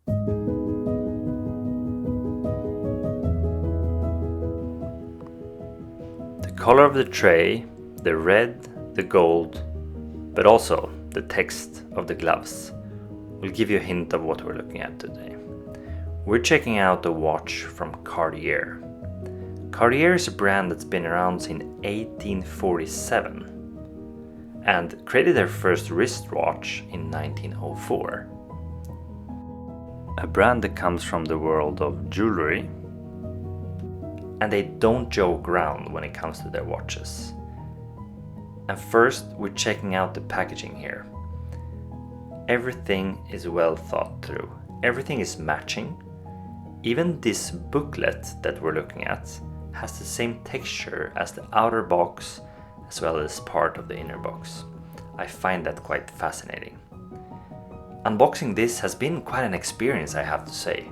The color of the tray, the red, the gold, but also the text of the gloves will give you a hint of what we're looking at today. We're checking out a watch from Cartier. Cartier is a brand that's been around since 1847 and created their first wristwatch in 1904. A brand that comes from the world of jewelry, and they don't joke around when it comes to their watches. And first, we're checking out the packaging here. Everything is well thought through. Everything is matching. Even this booklet that we're looking at has the same texture as the outer box as well as part of the inner box. I find that quite fascinating. Unboxing this has been quite an experience, I have to say.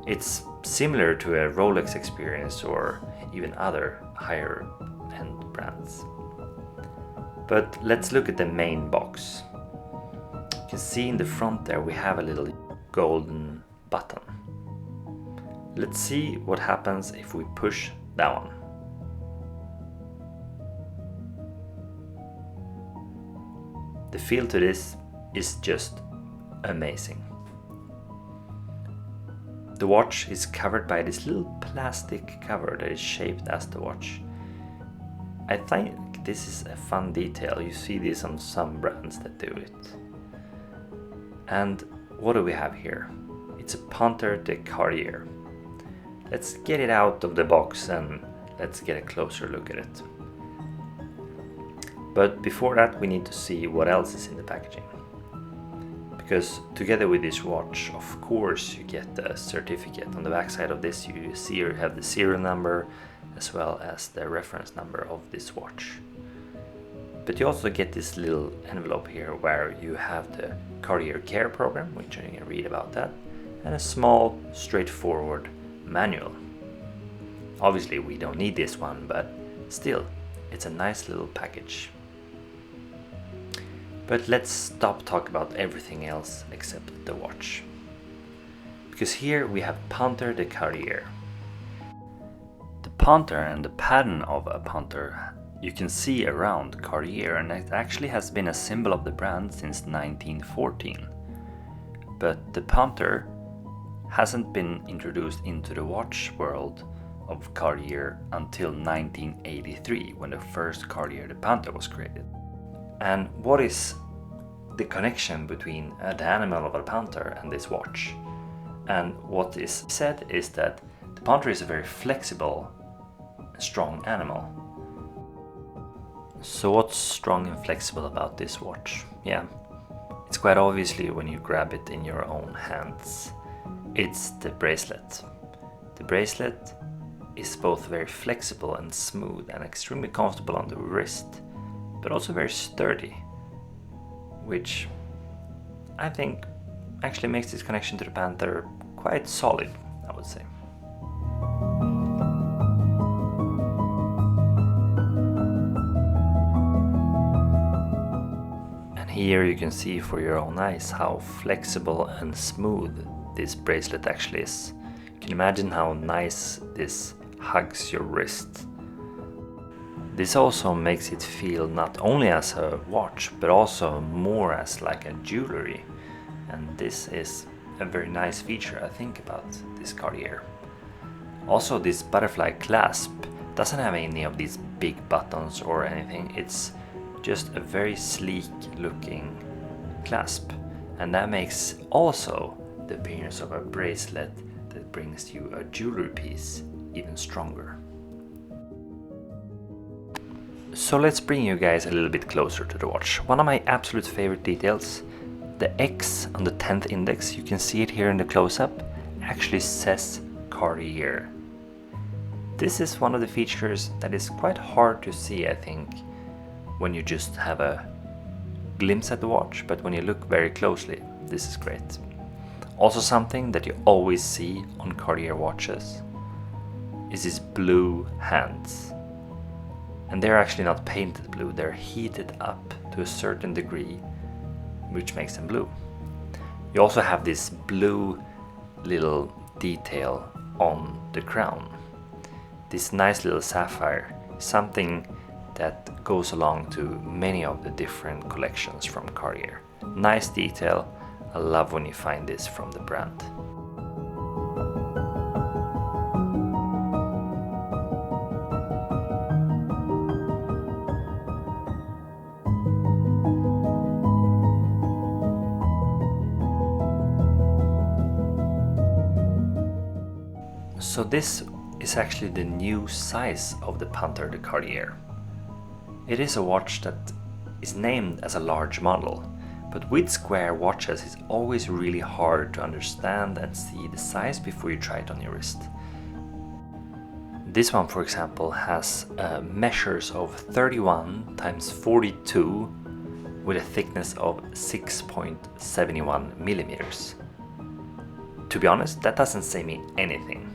It's similar to a Rolex experience or even other higher end brands. But let's look at the main box. You can see in the front there we have a little golden button. Let's see what happens if we push that one. The feel to this is just amazing. The watch is covered by this little plastic cover that is shaped as the watch. I think this is a fun detail. You see this on some brands that do it. And what do we have here? It's a Panthère de Cartier. Let's get it out of the box and let's get a closer look at it. But before that, we need to see what else is in the packaging. Because together with this watch, of course, you get the certificate. On the back side of this, you see you have the serial number as well as the reference number of this watch. But you also get this little envelope here where you have the Cartier Care program, which you can read about that, and a small, straightforward manual. Obviously we don't need this one, but still, it's a nice little package. But let's stop talking about everything else except the watch. Because here we have Panthère de Cartier. The Panthère and the pattern of a Panthère you can see around Cartier, and it actually has been a symbol of the brand since 1914. But the Panthère hasn't been introduced into the watch world of Cartier until 1983, when the first Cartier de Panthère was created. And what is the connection between the animal of a Panthère and this watch? And what is said is that the Panthère is a very flexible, strong animal. So what's strong and flexible about this watch? Yeah, it's quite obviously when you grab it in your own hands. It's the bracelet. The bracelet is both very flexible and smooth and extremely comfortable on the wrist, but also very sturdy, which I think actually makes this connection to the Panthère quite solid, I would say. And here you can see for your own eyes how flexible and smooth this bracelet actually is. You can imagine how nice this hugs your wrist. This also makes it feel not only as a watch, but also more as like a jewelry. And this is a very nice feature, I think, about this Cartier. Also, this butterfly clasp doesn't have any of these big buttons or anything. It's just a very sleek looking clasp. And that makes also the appearance of a bracelet that brings you a jewelry piece even stronger. So let's bring you guys a little bit closer to the watch. One of my absolute favorite details, the X on the 10th index, you can see it here in the close-up, actually says Cartier. This is one of the features that is quite hard to see, I think, when you just have a glimpse at the watch, but when you look very closely, this is great. Also, something that you always see on Cartier watches is these blue hands. And they're actually not painted blue, they're heated up to a certain degree, which makes them blue. You also have this blue little detail on the crown. This nice little sapphire, something that goes along to many of the different collections from Cartier. Nice detail. I love when you find this from the brand. So this is actually the new size of the Panthère de Cartier. It is a watch that is named as a large model, but with square watches it's always really hard to understand and see the size before you try it on your wrist. This one, for example, has measures of 31 × 42 with a thickness of 6.71 millimeters. To be honest, that doesn't say me anything.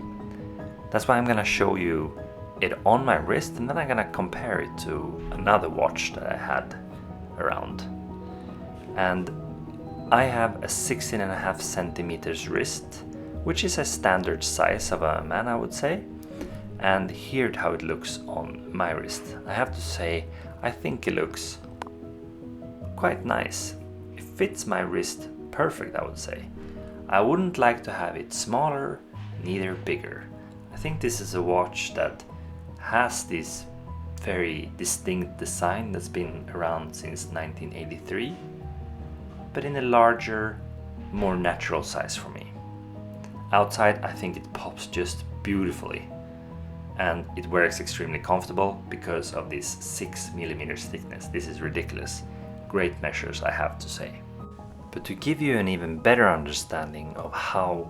That's why I'm gonna show you it on my wrist, and then I'm gonna compare it to another watch that I had around. And I have a 16.5 centimeters wrist, which is a standard size of a man, I would say. And here's how it looks on my wrist. I have to say, I think it looks quite nice. It fits my wrist perfect, I would say. I wouldn't like to have it smaller, neither bigger. I think this is a watch that has this very distinct design that's been around since 1983, but in a larger, more natural size for me. Outside, I think it pops just beautifully, and it wears extremely comfortable because of this 6 millimeters thickness. This is ridiculous. Great measures, I have to say. But to give you an even better understanding of how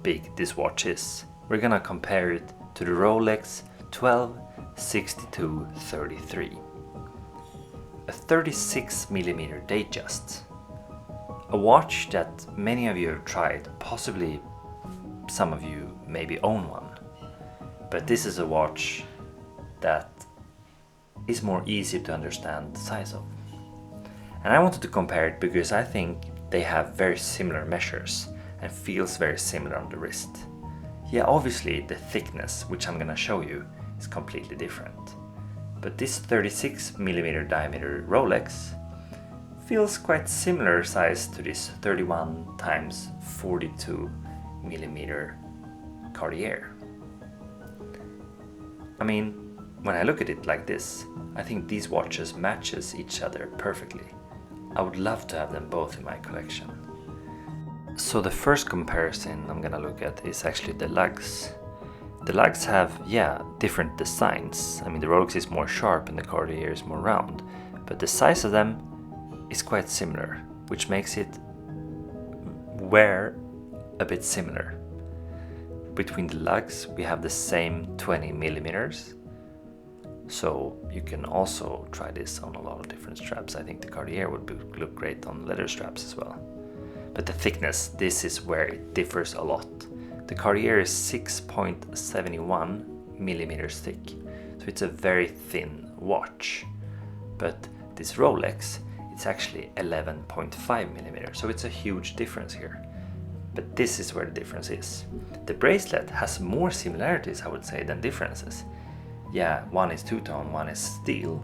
big this watch is, we're gonna compare it to the Rolex 12-62-33. A 36 millimeter Datejust. A watch that many of you have tried, possibly some of you maybe own one. But this is a watch that is more easy to understand the size of. And I wanted to compare it because I think they have very similar measures and feels very similar on the wrist. Yeah, obviously the thickness, which I'm gonna show you, is completely different. But this 36 millimeter diameter Rolex feels quite similar size to this 31 × 42 millimeter Cartier. I mean, when I look at it like this, I think these watches matches each other perfectly. I would love to have them both in my collection. So the first comparison I'm gonna look at is actually the lugs. The lugs have, yeah, different designs. I mean, the Rolex is more sharp and the Cartier is more round, but the size of them is quite similar, which makes it wear a bit similar. Between the lugs, we have the same 20 millimeters. So you can also try this on a lot of different straps. I think the Cartier would look great on leather straps as well. But the thickness, this is where it differs a lot. The Cartier is 6.71 millimeters thick, so it's a very thin watch. But this Rolex, it's actually 11.5 millimeters, so it's a huge difference here. But this is where the difference is. The bracelet has more similarities, I would say, than differences. Yeah, one is two-tone, one is steel,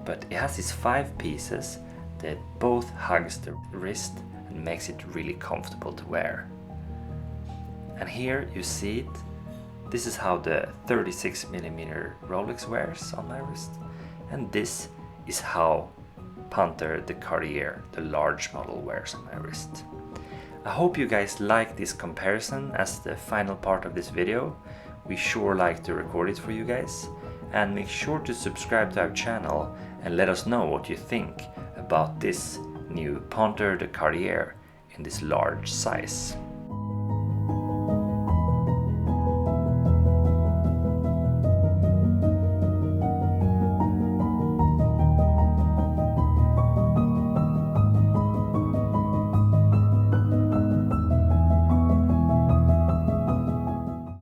but it has these 5 pieces that both hugs the wrist and makes it really comfortable to wear. And here you see it. This is how the 36 millimeter Rolex wears on my wrist, and this is how Panthère de Cartier, the large model, wears on my wrist. I hope you guys like this comparison as the final part of this video. We sure like to record it for you guys, and make sure to subscribe to our channel and let us know what you think about this new Panthère de Cartier in this large size.